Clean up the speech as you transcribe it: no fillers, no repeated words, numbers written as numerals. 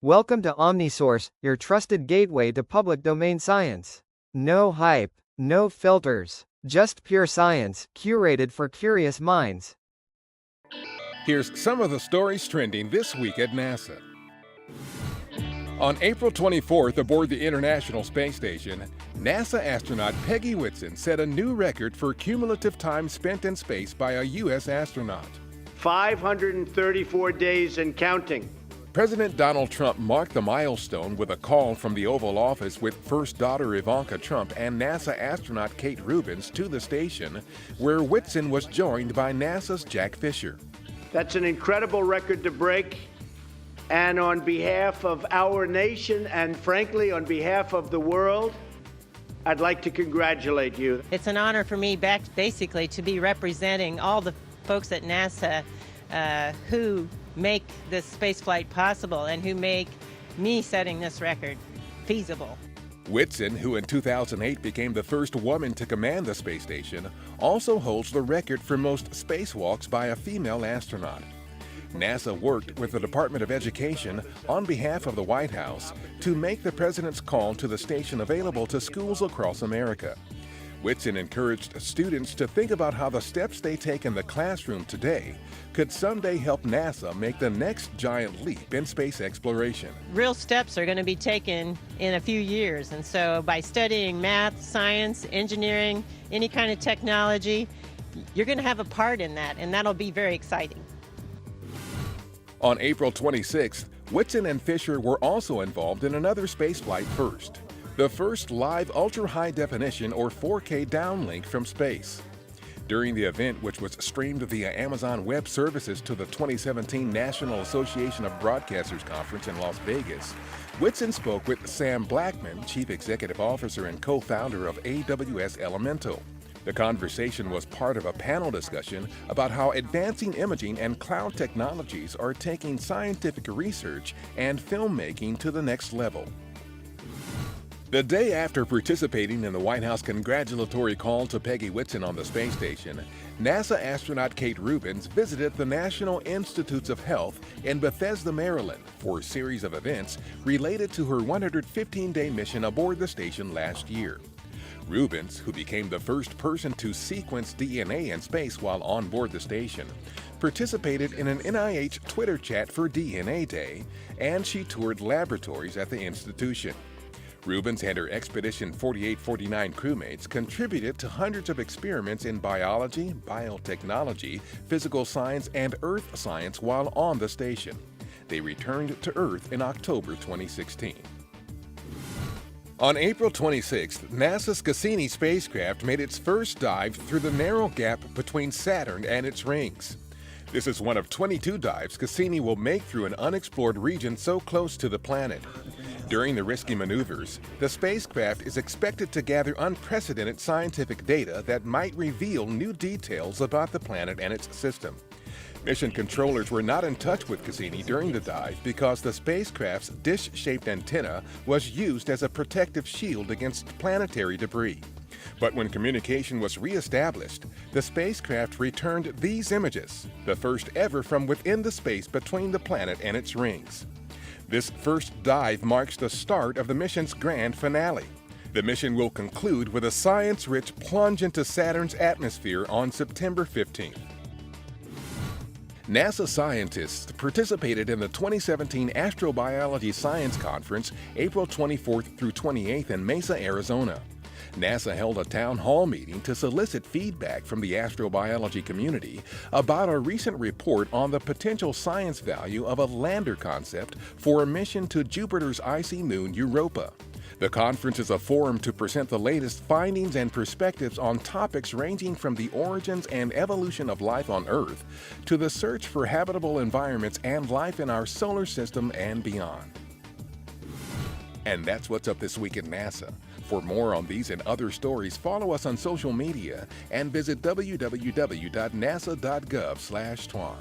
Welcome to OmniSource, your trusted gateway to public domain science. No hype, no filters, just pure science, curated for curious minds. Here's some of the stories trending this week at NASA. On April 24th, aboard the International Space Station, NASA astronaut Peggy Whitson set a new record for cumulative time spent in space by a U.S. astronaut. 534 days and counting. President Donald Trump marked the milestone with a call from the Oval Office with first daughter Ivanka Trump and NASA astronaut Kate Rubins to the station, where Whitson was joined by NASA's Jack Fisher. That's an incredible record to break. And on behalf of our nation and, frankly, on behalf of the world, I'd like to congratulate you. It's an honor for me basically to be representing all the folks at NASA who make this spaceflight possible and who make me setting this record feasible. Whitson, who in 2008 became the first woman to command the space station, also holds the record for most spacewalks by a female astronaut. NASA worked with the Department of Education on behalf of the White House to make the president's call to the station available to schools across America. Whitson encouraged students to think about how the steps they take in the classroom today could someday help NASA make the next giant leap in space exploration. Real steps are going to be taken in a few years, and so by studying math, science, engineering, any kind of technology, you're going to have a part in that, and that'll be very exciting. On April 26th, Whitson and Fisher were also involved in another spaceflight first. The first live ultra-high-definition or 4K downlink from space. During the event, which was streamed via Amazon Web Services to the 2017 National Association of Broadcasters Conference in Las Vegas, Whitson spoke with Sam Blackman, Chief Executive Officer and co-founder of AWS Elemental. The conversation was part of a panel discussion about how advancing imaging and cloud technologies are taking scientific research and filmmaking to the next level. The day after participating in the White House congratulatory call to Peggy Whitson on the space station, NASA astronaut Kate Rubins visited the National Institutes of Health in Bethesda, Maryland, for a series of events related to her 115-day mission aboard the station last year. Rubins, who became the first person to sequence DNA in space while on board the station, participated in an NIH Twitter chat for DNA Day, and she toured laboratories at the institution. Rubins and her Expedition 4849 crewmates contributed to hundreds of experiments in biology, biotechnology, physical science, and earth science while on the station. They returned to Earth in October 2016. On April 26th, NASA's Cassini spacecraft made its first dive through the narrow gap between Saturn and its rings. This is one of 22 dives Cassini will make through an unexplored region so close to the planet. During the risky maneuvers, the spacecraft is expected to gather unprecedented scientific data that might reveal new details about the planet and its system. Mission controllers were not in touch with Cassini during the dive because the spacecraft's dish-shaped antenna was used as a protective shield against planetary debris. But when communication was re-established, the spacecraft returned these images, the first ever from within the space between the planet and its rings. This first dive marks the start of the mission's grand finale. The mission will conclude with a science-rich plunge into Saturn's atmosphere on September 15th. NASA scientists participated in the 2017 Astrobiology Science Conference April 24th through 28th in Mesa, Arizona. NASA held a town hall meeting to solicit feedback from the astrobiology community about a recent report on the potential science value of a lander concept for a mission to Jupiter's icy moon Europa. The conference is a forum to present the latest findings and perspectives on topics ranging from the origins and evolution of life on Earth to the search for habitable environments and life in our solar system and beyond. And that's what's up this week at NASA. For more on these and other stories, follow us on social media and visit www.nasa.gov/twan.